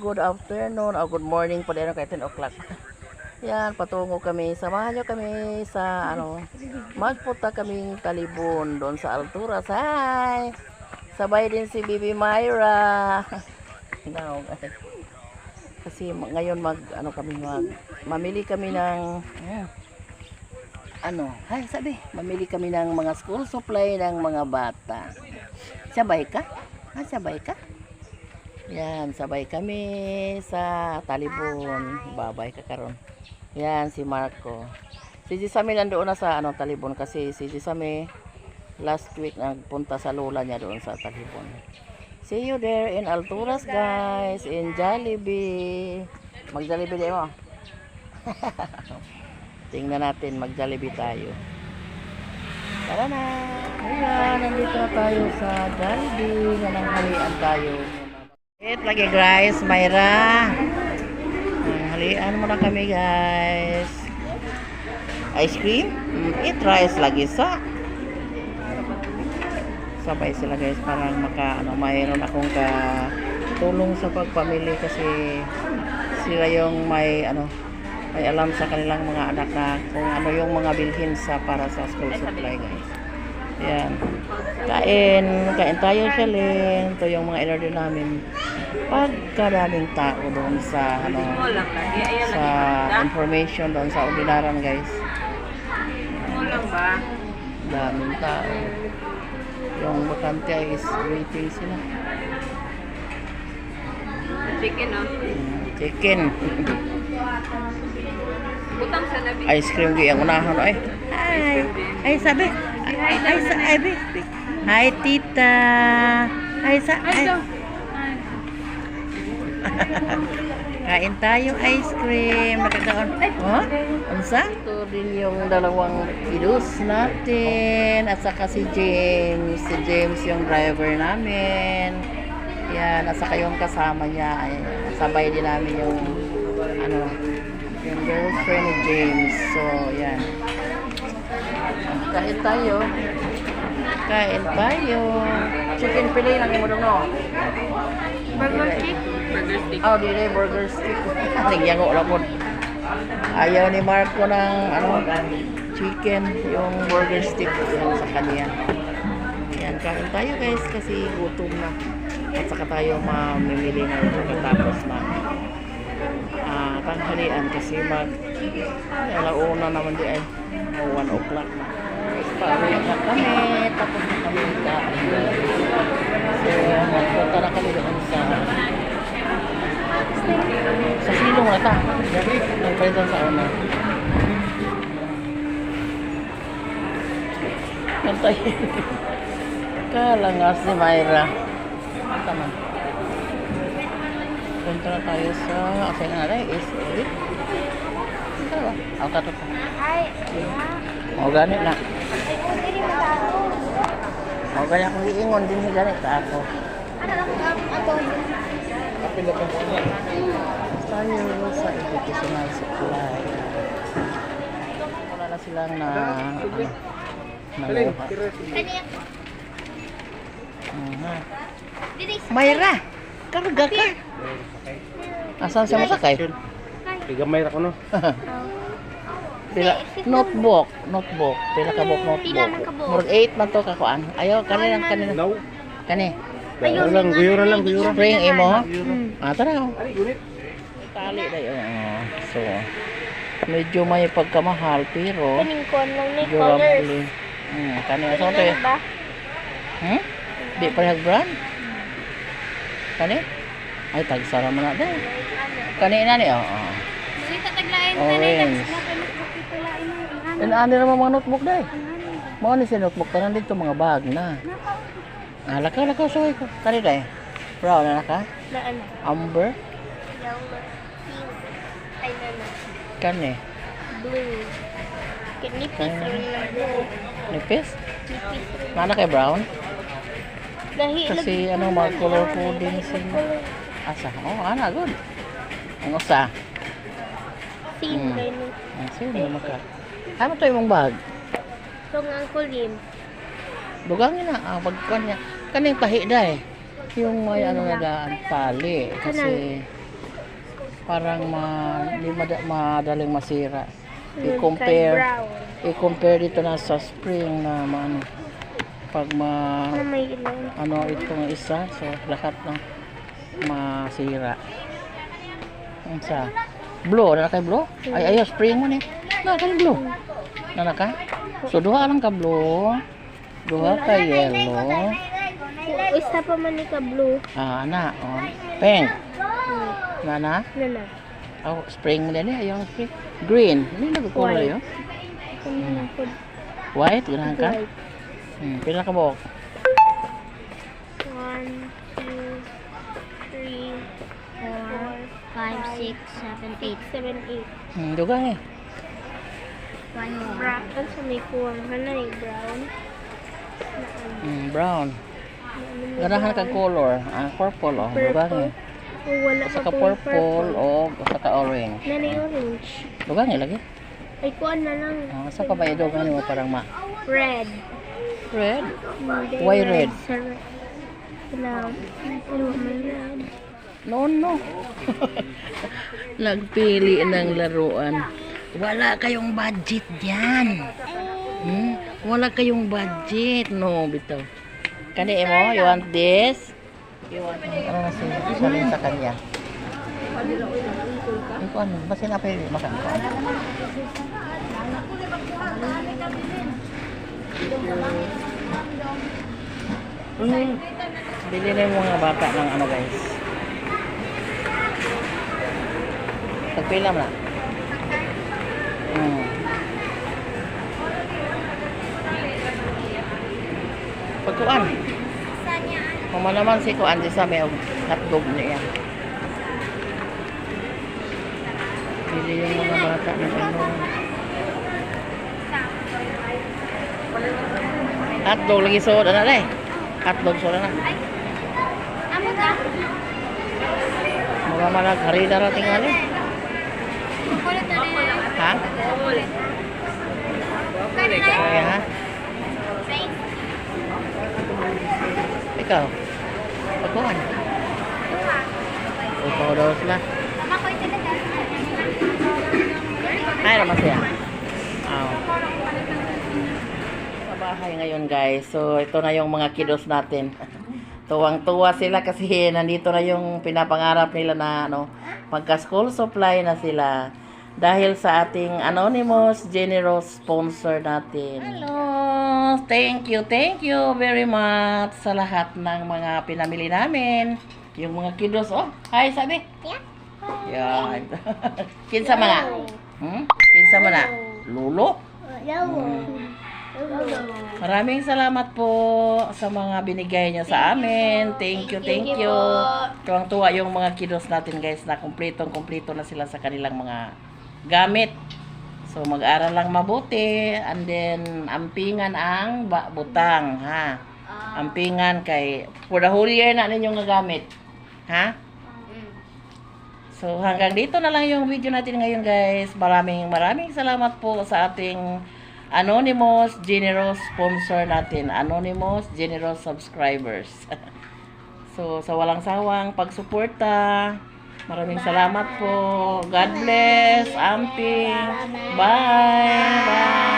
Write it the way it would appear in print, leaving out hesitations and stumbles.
good afternoon o good morning pa din kay 10 o'clock. Yan, patungo kami. Samahan nyo kami sa magpunta kaming Talibon doon sa Alturas. Hi! Sabay din si Bibi Myra. No, kasi ngayon mamili kami ng mamili kami ng mga school supply ng mga bata. Sabay ka? Sabay ka? Yan, sabay kami sa Talibon. Babay ka karon. Yan, si Marco. Si Jisame nandoon na sa Talibon kasi si Jisame last week nagpunta sa lola niya doon sa Talibon. See you there in Alturas, guys. In Jollibee. Mag-Jollibee din mo. Tingnan natin, mag-Jollibee tayo. Tara na. Ayan, nandito na tayo sa Jollibee. Nananghalian tayo. Lagi guys, Myra. Halian muna kami guys. Ice cream? Eat rice lagi sa. Sabay sila guys, parang mayroon akong tulong sa pagpamili kasi sila yung may alam sa kanilang mga anak na kung ano yung mga bilhin para sa school supply guys. Yan. Kain tayo siya Lynn. Ito yung mga in-order namin. Pagkaraming tao doon sa sa information doon sa ordinaran guys. Daming tao. Yung bakante is waiting sila. Chicken Chicken. Butang sa nabi. Ice cream gi ang unahan ay. Ay sabi. Hi tita. Kain tayo ice cream. Nakakaon. Unsa? Ito din yung dalawang kiddos natin. At saka si James. Si James yung driver namin. Yan. At saka yung kasama niya. Ay, sabay din namin yung yung girlfriend ni James. So, yan. Kain tayo. Chicken fillet lang mo no. Burger stick. Oh, dili burger stick. Tingyan ko lang po. Ayaw ni Marco ng chicken, yung burger stick sa kanya. Yan, kain tayo guys kasi gutom na. At saka tayo mamimili na pagkatapos na tanghalian kasi alauna naman di ay 1 o'clock na. Pauwi na kami, tapos na kami kain. So, magpunta na kami doon sa silong na ta. Nagpalitan sa una. Kantay. Kalangas ni Myra. Tama. Punta na tayo sa asay na natin is ito ba? Ako tato pa. Mau ganit na. Mau ganit akong iingon din ganit ka ako. Tayo sa educational supply. Wala na silang Myra, karga ka. Asan siya masakay? Tigamay ra ko no. Pila notebook. Pila ka book notebook. Murag 8 man to kakuan. Ayaw kanina. No. Kani. Guyura lang. Spring imo. Tara. Tali dayo. So, medyo may pagkamahal pero Kaning kon lang ni durable. colors. Kanina sa to. Di parehag brand. Kani? Ay tagsara man na dai. Kanina ni Dili ta taglain orange. Ani naman mga notebook dai. Mao ni si notebook tanan dito mga bag na. Lakaw soy ko. Kani dai. Brown na ka? Naan? Amber. Yellow. Pink. Ay nana. Kani. Blue. Nipis Kani. rin blue. Nipis? Nipis rin. Mana kay brown? Dahi Kasi mga color coding sila. Asa? Ana good. Ang usa. Same din. Sino maka? Ano to imong bag? So nga ang kulim. Dugang na pagkuan niya. Kaning tahi dai. Yung may nagaan tali kasi parang hindi madaling masira. Kay I-compare brown. i-compare dito na sa spring na pag Na may ilaw. itong isa, so lahat na masira. Ang sa blue, na kay blue? Ay, spring mo ni. Na kay blue. Na ka? So duha lang ka blue. Duha ka yellow. Isa pa man ni ka blue. Pink. Na. Na. Oh, spring mo din eh. Ayaw spring. Green. Ano yung nag-color White. yun? Kanina po. White? Ganahan ka? White. Pila ka buhok? 1, 2, 3, 4, 5, 6, 7, 8. Dugang eh. One more. Brown. Ano sa may kuwang? Hanay, brown. Brown. Ganahan ka color. Purple oh. Dugang eh. Wala pa Saka po yung purple o saka orange. Nanay orange. Dugang eh lagi. Ay, kuwan na lang. Sa pa ba yung dugang mo parang Red. red? Hindi, Why red? Sa red. Wala. Wala may red. No. Nagpili ng laruan. Wala kayong budget diyan. Wala kayong budget. No, bitaw. Kani mo, you want this? You want ano na sabihin sa kanya? Ito ano, basta na pwede makan. Bili na yung mga bata ng ano guys. Tagpila mo na. Pagkuan. Mama naman si Kuan di sa may hotdog niya. Bili yung mga bata ng ano. Hotdog lagi soda na rin. Hotdog soda na. Amo ka? Mga malag harida ra tingali. Kulit na rin. Ha? Kaya ha? Ikaw? Pagkuhan? Ikaw daw sila. Ay, naman siya. Sa bahay ngayon guys. So, ito na yung mga kiddos natin. Tuwang-tuwa sila kasi nandito na yung pinapangarap nila na magka-school supply na sila. Dahil sa ating anonymous, generous sponsor natin. Hello! Thank you very much sa lahat ng mga pinamili namin. Yung mga kiddos, hi sabi. Yan. Kinsa man na? Kinsa man na? Lulo? Maraming salamat po sa mga binigay niyo sa amin. Thank you. Tuwang-tuwa yung mga kiddos natin guys na kumpletong-kumpleto na sila sa kanilang mga gamit. So mag-aral lang mabuti and then ampingan ang butang ha. Ampingan kay for the whole year na ninyong gamit. Ha? So hanggang dito na lang yung video natin ngayon guys. Maraming salamat po sa ating anonymous generous sponsor natin, anonymous generous subscribers. So sa walang sawang pagsuporta. Maraming salamat po. God bless. Amping. Bye.